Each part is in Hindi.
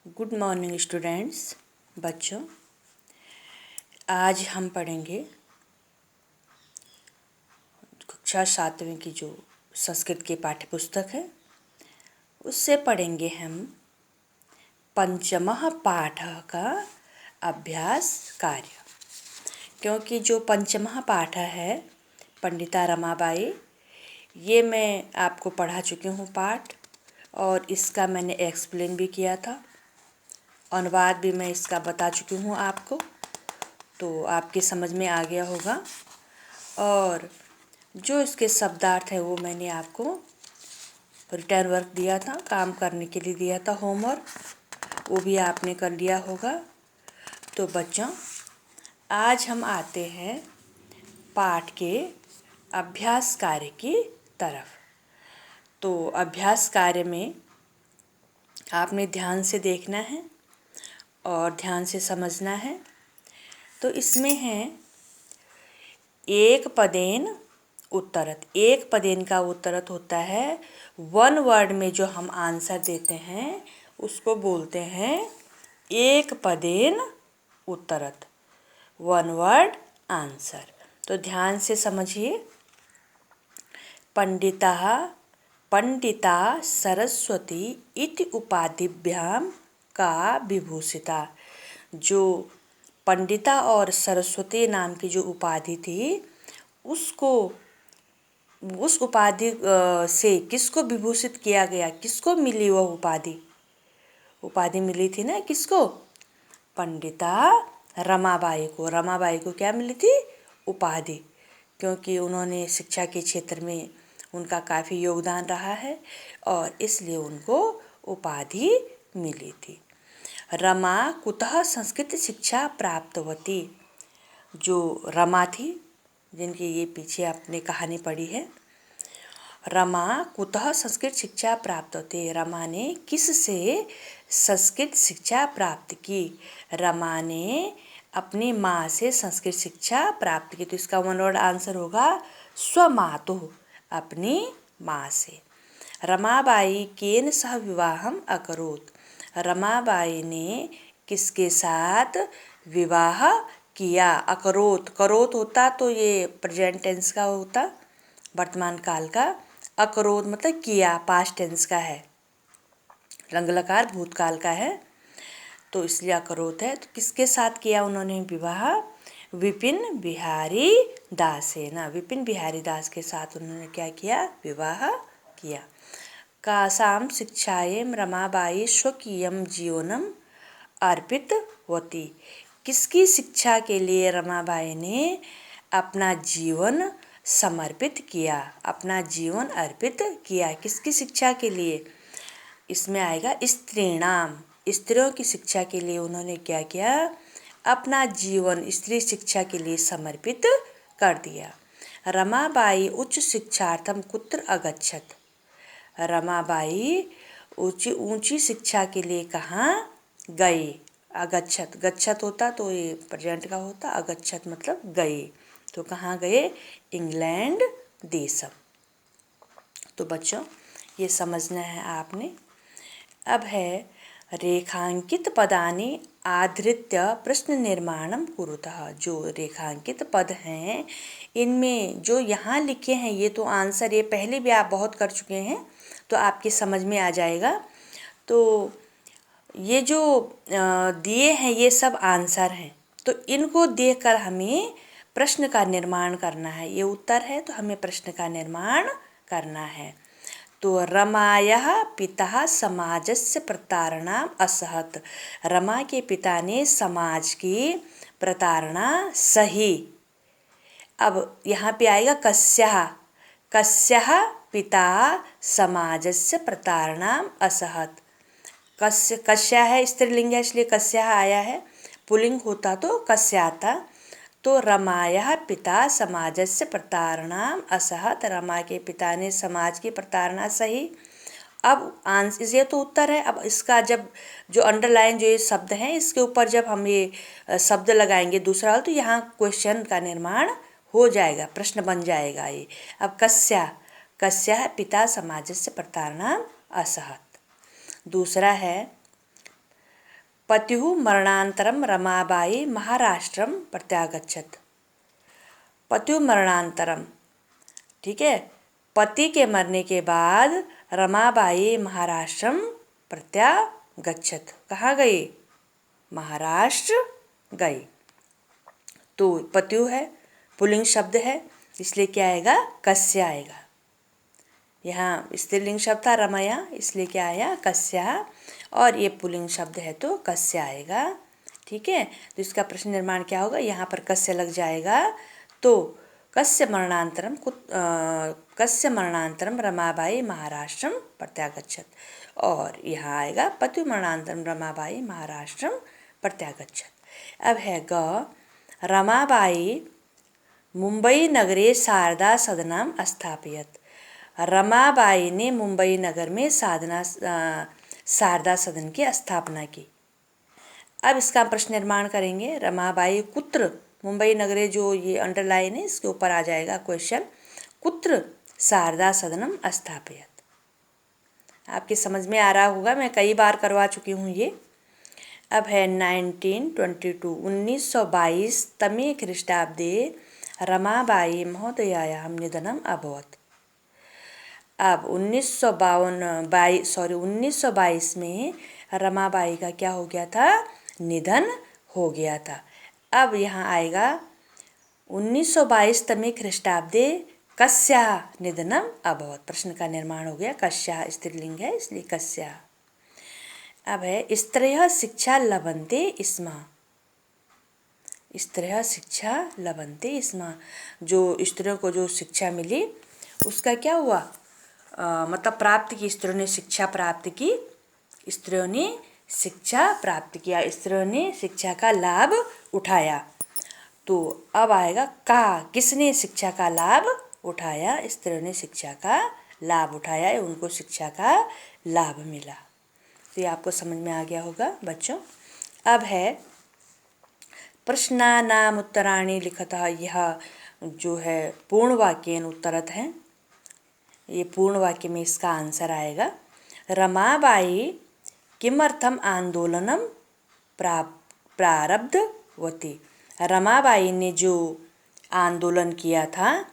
Good morning students. बच्चों, आज हम पढ़ेंगे कक्षा 7वीं की जो संस्कृत की पाठ्य पुस्तक है उससे पढ़ेंगे हम पंचमः पाठः का अभ्यास कार्य। क्योंकि जो पंचमः पाठः है पंडिता रमाबाई, ये मैं आपको पढ़ा चुकी हूँ पाठ, और इसका मैंने एक्सप्लेन भी किया था, अनुवाद भी मैं इसका बता चुकी हूँ आपको, तो आपके समझ में आ गया होगा। और जो इसके शब्दार्थ है वो मैंने आपको रिटर्न वर्क दिया था, काम करने के लिए दिया था, होमवर्क, वो भी आपने कर लिया होगा। तो बच्चों, आज हम आते हैं पाठ के अभ्यास कार्य की तरफ। तो अभ्यास कार्य में आपने ध्यान से देखना है और ध्यान से समझना है। तो इसमें है एक पदेन उत्तरत। एक पदेन का उत्तरत होता है वन वर्ड में जो हम आंसर देते हैं उसको बोलते हैं एक पदेन उत्तरत, वन वर्ड आंसर। तो ध्यान से समझिए। पंडिता सरस्वती इति उपाधिभ्यां का विभूषिता। जो पंडिता और सरस्वती नाम की जो उपाधि थी उसको, उस उपाधि से किसको विभूषित किया गया, किसको मिली वह उपाधि? उपाधि मिली थी ना किसको? पंडिता रमाबाई को। रमाबाई को क्या मिली थी? उपाधि। क्योंकि उन्होंने शिक्षा के क्षेत्र में उनका काफ़ी योगदान रहा है और इसलिए उनको उपाधि मिली थी। रमा कुतः संस्कृत शिक्षा प्राप्तवती। जो रमा थी, जिनकी ये पीछे आपने कहानी पढ़ी है, रमा कुतः संस्कृत शिक्षा प्राप्त होती। रमा ने किस से संस्कृत शिक्षा प्राप्त की? रमा ने अपनी माँ से संस्कृत शिक्षा प्राप्त की। तो इसका वन वर्ड आंसर होगा स्वमातुः, अपनी माँ से। रमाबाई केन सह विवाहम अकरोत्। रमाबाई ने किसके साथ विवाह किया? अकरोत। करोत होता तो ये प्रेजेंट टेंस का होता, वर्तमान काल का। अकरोत मतलब किया, पास्ट टेंस का है, रंग लकार भूतकाल का है, तो इसलिए अकरोत है। तो किसके साथ किया उन्होंने विवाह? विपिन बिहारी दासेन। विपिन बिहारी दास के साथ उन्होंने क्या किया? विवाह किया। कासां शिक्षायां रमाबाई स्वकीयं जीवनम अर्पितवती। किसकी शिक्षा के लिए रमाबाई ने अपना जीवन समर्पित किया, अपना जीवन अर्पित किया? किसकी शिक्षा के लिए? इसमें आएगा स्त्रीणाम। स्त्रियों की शिक्षा के लिए उन्होंने क्या किया? अपना जीवन स्त्री शिक्षा के लिए समर्पित कर दिया। रमाबाई उच्च शिक्षार्थम कुत्र अगच्छत। रमाबाई ऊंची शिक्षा के लिए कहाँ गए? अगच्छत। गच्छत होता तो ये प्रेजेंट का होता, अगच्छत मतलब गए। तो कहाँ गए? इंग्लैंड देशम। तो बच्चों, ये समझना है आपने। अब है रेखांकित पदानि आधृत्य प्रश्न निर्माणम कुरुतः। जो रेखांकित पद हैं इनमें जो यहाँ लिखे हैं ये तो आंसर, ये पहले भी आप बहुत कर चुके हैं तो आपके समझ में आ जाएगा। तो ये जो दिए हैं ये सब आंसर हैं, तो इनको देखकर हमें प्रश्न का निर्माण करना है। ये उत्तर है तो हमें प्रश्न का निर्माण करना है। तो रमायाः पिता समाजस्य प्रतारणाम् असहत। रमा के पिता ने समाज की प्रताड़ना सही। अब यहाँ पे आएगा कस्याः। कस्याः पिता समाजस्य प्रतारणाम् असहत। कस्या है स्त्रीलिंग है इसलिए कस्याः आया है, पुल्लिंग होता तो कस्या आता। तो रमायाः पिता समाजस्य प्रतारणाम् असहत। रमा के पिता ने समाज की प्रताड़ना सही। अब आंसर, ये तो उत्तर है। अब इसका जब जो अंडरलाइन जो ये शब्द हैं इसके ऊपर जब हम ये शब्द लगाएंगे दूसरा, तो यहाँ क्वेश्चन का निर्माण हो जाएगा, प्रश्न बन जाएगा ये। अब कस्या पिता समाजस्य प्रतारणाम् असहत। दूसरा है पत्युः मरणानन्तरं रमाबाई महाराष्ट्रम प्रत्यागच्छत। पत्युः मरणानन्तरम, ठीक है, पति के मरने के बाद रमाबाई महाराष्ट्रम प्रत्यागच्छत। कहाँ गई? महाराष्ट्र गई। तो पत्यु है, पुल्लिंग शब्द है, इसलिए क्या आएगा? कस्य आएगा। यहाँ स्त्रीलिंग शब्द था रमया, इसलिए क्या आया? कस्या, और ये पुल्लिंग शब्द है तो कस्य आएगा। ठीक है, तो इसका प्रश्न निर्माण क्या होगा? यहाँ पर कस्य लग जाएगा तो कस्य मरणानन्तरम रमाबाई महाराष्ट्रम प्रत्यागच्छत, और यहाँ आएगा पत्यु मरणानन्तरम रमाबाई महाराष्ट्रम प्रत्यागच्छत। अब है ग, रमाबाई मुंबई नगरे शारदा सदनम स्थापयत। रमाबाई ने मुंबई नगर में शारदा सदन की स्थापना की। अब इसका प्रश्न निर्माण करेंगे। रमाबाई कुत्र, मुंबई नगरे जो ये अंडरलाइन है इसके ऊपर आ जाएगा क्वेश्चन, कुत्र शारदा सदनम स्थापयत। आपके समझ में आ रहा होगा, मैं कई बार करवा चुकी हूँ ये। अब है 1922 तमे ख्रीष्टाब्दे रमाबाई महोदयायाः निधनम अभवत्। अब 1922 में रमाबाई का क्या हो गया था? निधन हो गया था। अब यहाँ आएगा 1922 तमे ख्रीष्टाब्दे कस्याः निधनम अभवत्। प्रश्न का निर्माण हो गया। कस्याः स्त्रीलिंग है इसलिए कस्याः। अब है स्त्रयः शिक्षा लभन्ते स्म। स्त्रयः शिक्षा लभन्ते स्म, जो स्त्रियों को जो शिक्षा मिली उसका क्या हुआ? मतलब प्राप्त की, स्त्रियों ने शिक्षा प्राप्त की, स्त्रियों ने शिक्षा प्राप्त किया, स्त्रियों ने शिक्षा का लाभ उठाया। तो अब आएगा का, किसने शिक्षा का लाभ उठाया? स्त्रियों ने शिक्षा का लाभ उठाया, उनको शिक्षा का लाभ मिला। तो ये आपको समझ में आ गया होगा बच्चों। अब है प्रश्नानाम उत्तराणि लिखतः। यह जो है पूर्ण वाक्येन उत्तरत है, ये पूर्ण वाक्य में इसका आंसर आएगा। रमाबाई किमर्थम आंदोलनम प्रारब्धवती। रमाबाई ने जो आंदोलन किया था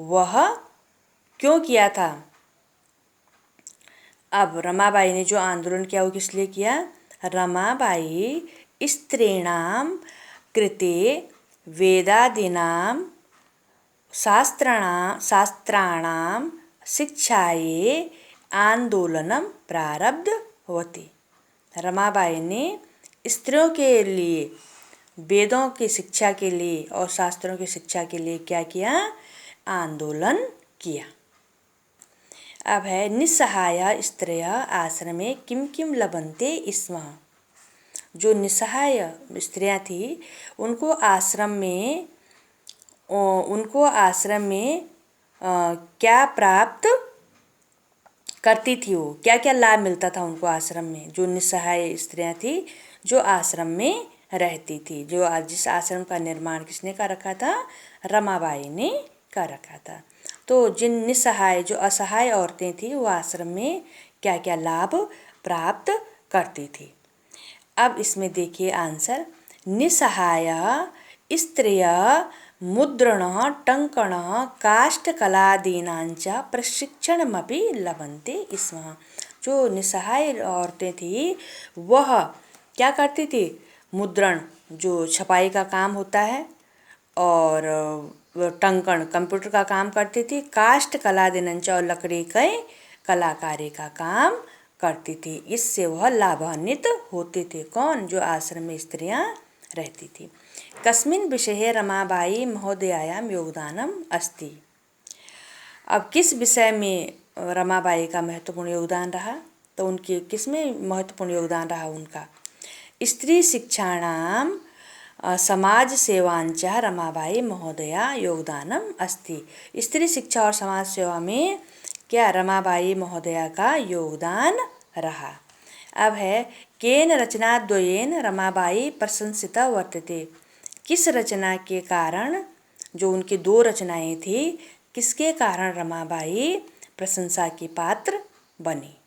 वह क्यों किया था? अब रमाबाई ने जो आंदोलन किया वो किस लिए किया? रमाबाई स्त्रीणां कृते वेदादीनां शास्त्राणां शिक्षायै आंदोलनम प्रारब्धवती। रमाबाई ने स्त्रियों के लिए वेदों की शिक्षा के लिए और शास्त्रों की शिक्षा के लिए क्या किया? आंदोलन किया। अब है निस्सहाय स्त्रियः आश्रमे किम किम लभन्ते स्म। जो निस्सहाय स्त्रियां थी उनको आश्रम में क्या प्राप्त करती थी? वो क्या क्या लाभ मिलता था उनको आश्रम में? जो निस्सहाय स्त्रियां थी जो आश्रम में रहती थी, जो जिस आश्रम का निर्माण किसने कर रखा था? रमाबाई ने कर रखा था। तो जिन निस्सहाय, जो असहाय औरतें थी वो आश्रम में क्या क्या लाभ प्राप्त करती थी? अब इसमें देखिए आंसर, निस्सहाय स्त्रियः मुद्रणः टङ्कणः काष्ठकलादीनांच प्रशिक्षणमपि लभन्ते स्म। जो निस्सहाय औरतें थी वह क्या करती थी? मुद्रण, जो छपाई का काम होता है, और टंकण, कंप्यूटर का काम करती थी, काष्ठकलादीनांच, और लकड़ी के कलाकारी का काम करती थी। इससे वह लाभान्वित होते थे। कौन? जो आश्रम में स्त्रियां रहती थी। कस्मिन् विषये रमाबाई महोदयायां योगदानम अस्ति। अब किस विषय में रमाबाई का महत्वपूर्ण योगदान रहा? तो उनकी किसमें महत्वपूर्ण योगदान रहा उनका? स्त्री शिक्षाणाम समाज सेवांच रमाबाई महोदया योगदानम अस्ति। स्त्री शिक्षा और समाज सेवा में क्या रमाबाई महोदया का योगदान रहा? अब है केन रचनाद्वयेन रमाबाई प्रशंसिता वर्तते। किस रचना के कारण, जो उनकी दो रचनाएं थी, किसके कारण रमाबाई प्रशंसा की पात्र बनी?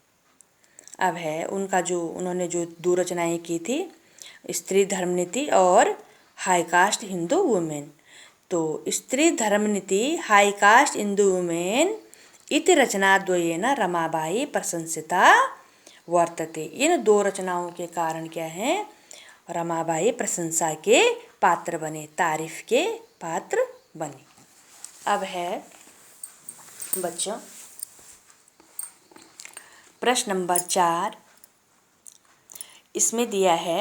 अब है उनका जो, उन्होंने जो दो रचनाएं की थी स्त्री धर्मनीति और हाई कास्ट हिंदू वुमेन। तो स्त्री धर्मनीति हाई कास्ट हिंदू वुमेन इति रचनाद्वयेन रमाबाई प्रशंसिता वर्तते। इन दो रचनाओं के कारण क्या है, रमाबाई प्रशंसा के पात्र बने, तारीफ के पात्र बने। अब है बच्चों प्रश्न नंबर 4। इसमें दिया है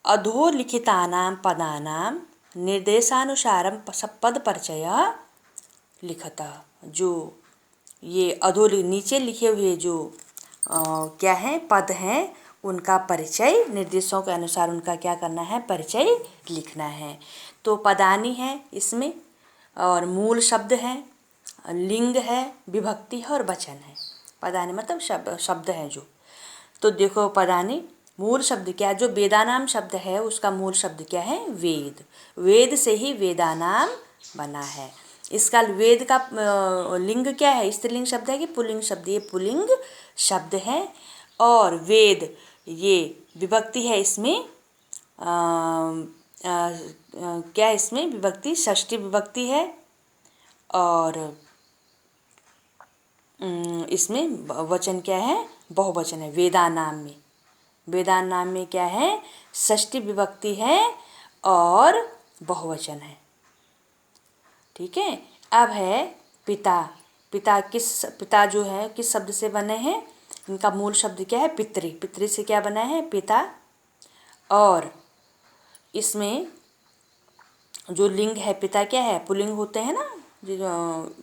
अधोलिखितानां पदानां निर्देशानुसारं पदपरिचयः लिखतः। जो ये नीचे लिखे हुए जो क्या है पद हैं, उनका परिचय निर्देशों के अनुसार उनका क्या करना है, परिचय लिखना है। तो पदानी है इसमें, और मूल शब्द है, लिंग है, विभक्ति है और वचन है। पदानी मतलब शब्द है जो। तो देखो पदानी मूल शब्द क्या है, जो वेदानाम शब्द है उसका मूल शब्द क्या है, वेद। वेद से ही वेदानाम बना है। इसका वेद का लिंग क्या है, स्त्रीलिंग शब्द है कि पुल्लिंग शब्द, ये पुल्लिंग शब्द है। और वेद ये विभक्ति है, इसमें क्या है, इसमें विभक्ति षष्ठी विभक्ति है। और इसमें वचन क्या है, बहुवचन है। वेदानाम में, वेदानाम में क्या है, षष्ठी विभक्ति है और बहुवचन है। ठीक है। अब है पिता। पिता जो है किस शब्द से बने हैं, इनका मूल शब्द क्या है, पितृ। पितृ से क्या बना है, पिता। और इसमें जो लिंग है, पिता क्या है, पुल्लिंग होते हैं ना, जो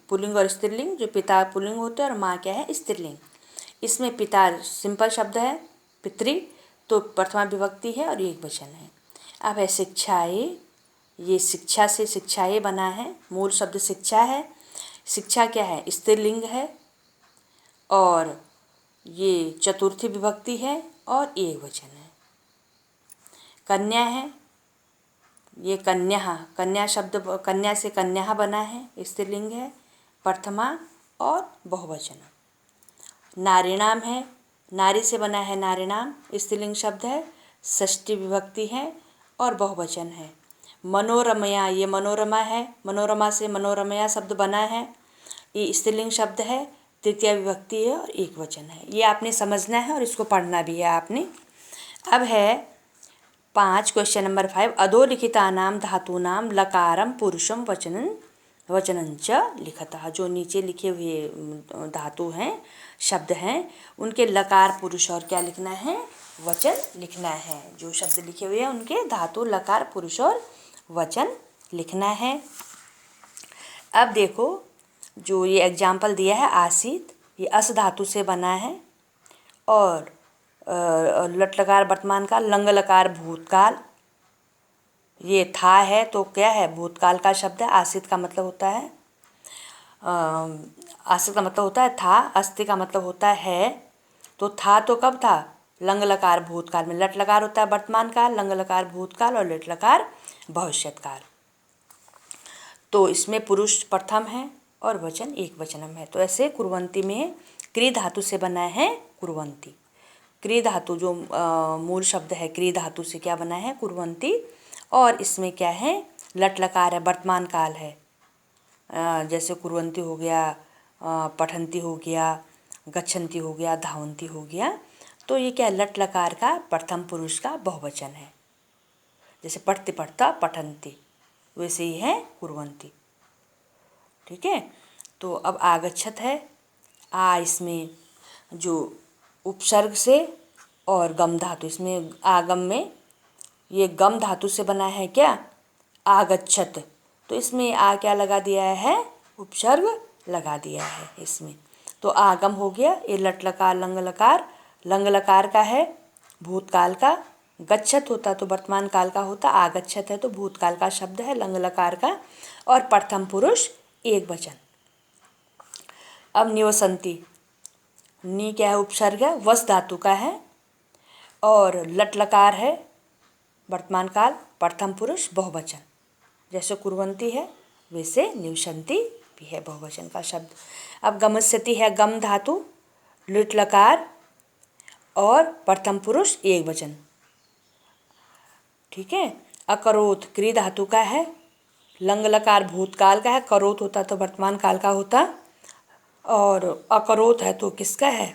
पुल्लिंग और स्त्रीलिंग, जो पिता पुल्लिंग होते हैं और माँ क्या है, स्त्रीलिंग। इसमें पिता सिंपल शब्द है, पितृ तो प्रथमा विभक्ति है और एक वचन है। अब है शिक्षाए। ये शिक्षा से शिक्षाए बना है, मूल शब्द शिक्षा है। शिक्षा क्या है, स्त्रीलिंग है और ये चतुर्थी विभक्ति है और एक वचन है। कन्या है, ये कन्या शब्द, कन्या से कन्या बना है, स्त्रीलिंग है, प्रथमा और बहुवचन। नारीणाम है, नारी से बना है नारीणाम, स्त्रीलिंग शब्द है, षष्ठी विभक्ति है और बहुवचन है। मनोरमया, ये मनोरमा है, मनोरमा से मनोरमया शब्द बना है, ये स्त्रीलिंग शब्द है, तृतीया विभक्ति है और एक वचन है। ये आपने समझना है और इसको पढ़ना भी है आपने। अब है 5, क्वेश्चन नंबर 5। अधोलिखितानां धातूनां लकारं पुरुषं वचनंच लिखतः। जो नीचे लिखे हुए धातु हैं, शब्द हैं, उनके लकार पुरुष और क्या लिखना है, वचन लिखना है। जो शब्द लिखे हुए हैं उनके धातु लकार पुरुष और वचन लिखना है। अब देखो जो ये एग्जाम्पल दिया है आसीत, ये अस धातु से बना है और लट लकार वर्तमान काल, लंग लकार भूतकाल, ये था है तो क्या है, भूतकाल का शब्द है। आसीत का मतलब होता है, आसीत का मतलब होता है था, अस्ति का मतलब होता है। तो था तो कब था, लंग लकार भूतकाल में, लट लकार होता है वर्तमान काल, लंग लकार भूतकाल और लट लकार भविष्यत काल। तो इसमें पुरुष प्रथम है और वचन एक वचनम है। तो ऐसे कुर्वंती में क्री धातु से बना है कुर्वंती। क्री धातु जो मूल शब्द है, क्री धातु से क्या बना है, कुर्वंती। और इसमें क्या है, लट लकार है, वर्तमान काल है। जैसे कुर्वंती हो गया, पठंती हो गया, गच्छन्ती हो गया, धावन्ती हो गया। तो ये क्या, लट लकार का प्रथम पुरुष का बहुवचन है। जैसे पढ़ते पढ़ता पठन्ती, वैसे ही है कुर्वन्ती। ठीक है। तो अब आगच्छत है आ, इसमें जो उपसर्ग से और गम धातु, इसमें आगम में ये गम धातु से बना है क्या, आगच्छत। तो इसमें आ क्या लगा दिया है, उपसर्ग लगा दिया है इसमें। तो आगम हो गया, ये लट लकार लंग लकार, लंग लकार का है, भूतकाल का। गच्छत होता तो वर्तमान काल का होता, आगच्छत है तो भूतकाल का शब्द है, लंग लकार का और प्रथम पुरुष एक वचन। अब निवसंती, नी क्या है, उपसर्ग है, वस धातु का है और लट लकार है, वर्तमान काल, प्रथम पुरुष बहुवचन। जैसे कुर्वंती है वैसे निवसंती भी है बहुवचन का शब्द। अब गमस्यति है, गम धातु, लट लकार और प्रथम पुरुष एक वचन। ठीक है। अकरोत क्री धातु का है, लंग लकार भूतकाल का है, करोत होता तो वर्तमान काल का होता, और अकरोत है तो किसका है,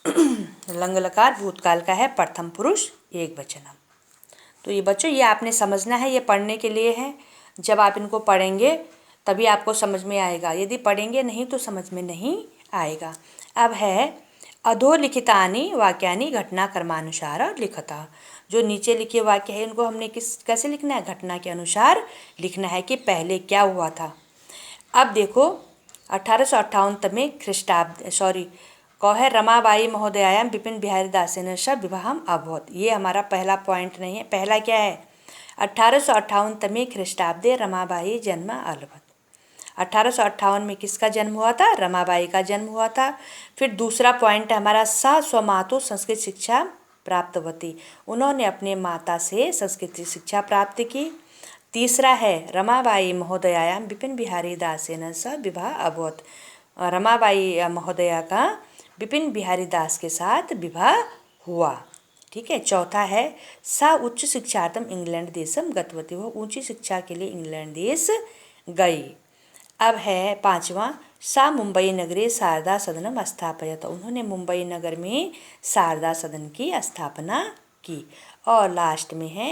लंग लकार भूतकाल का है, प्रथम पुरुष एक वचनम। तो ये बच्चों ये आपने समझना है, ये पढ़ने के लिए है। जब आप इनको पढ़ेंगे तभी आपको समझ में आएगा, यदि पढ़ेंगे नहीं तो समझ में नहीं आएगा। अब है अधोलिखितानि वाक्यानि घटनाक्रमानुसार लिखता। जो नीचे लिखे वाक्य है इनको हमने कैसे लिखना है, घटना के अनुसार लिखना है कि पहले क्या हुआ था। अब देखो 1858 में कौ है रमाबाई महोदयायां विपिन बिहारी दासेन स विवाहम अभवत। ये हमारा पहला पॉइंट नहीं है। पहला क्या है, 1858 में ख्रीष्टाब्दे रमाबाई जन्म अलभत। 1858 में किसका जन्म हुआ था, रमाबाई का जन्म हुआ था। फिर दूसरा पॉइंट है हमारा सा स्वमातु संस्कृत शिक्षा प्राप्तवती, उन्होंने अपने माता से संस्कृत शिक्षा प्राप्त की। तीसरा है रमाबाई महोदयायां विपिन बिहारी दासेन स विवाह अभवत, रमाबाई महोदया का विपिन बिहारी दास के साथ विवाह हुआ। ठीक है। चौथा है सा उच्च शिक्षार्थम इंग्लैंड देशम गतवती, वो ऊंची शिक्षा के लिए इंग्लैंड देश गई। अब है पांचवा सा मुंबई नगरे शारदा सदनम स्थापयत, उन्होंने मुंबई नगर में शारदा सदन की स्थापना की। और लास्ट में है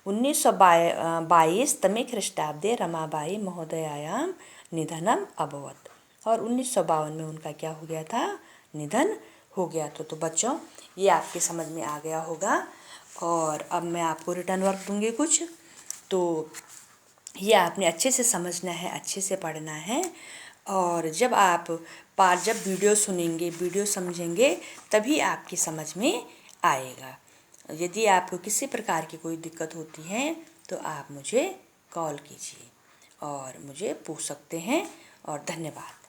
1922 तमे ख्रीष्टाब्दे रमाबाई महोदयायां निधनम अभवत, और 1952 में उनका क्या हो गया था, निधन हो गया। तो बच्चों ये आपके समझ में आ गया होगा। और अब मैं आपको रिटर्न वर्क दूंगी कुछ, तो ये आपने अच्छे से समझना है, अच्छे से पढ़ना है। और जब आप जब वीडियो सुनेंगे, वीडियो समझेंगे, तभी आपकी समझ में आएगा। यदि आपको किसी प्रकार की कोई दिक्कत होती है तो आप मुझे कॉल कीजिए और मुझे पूछ सकते हैं। और धन्यवाद।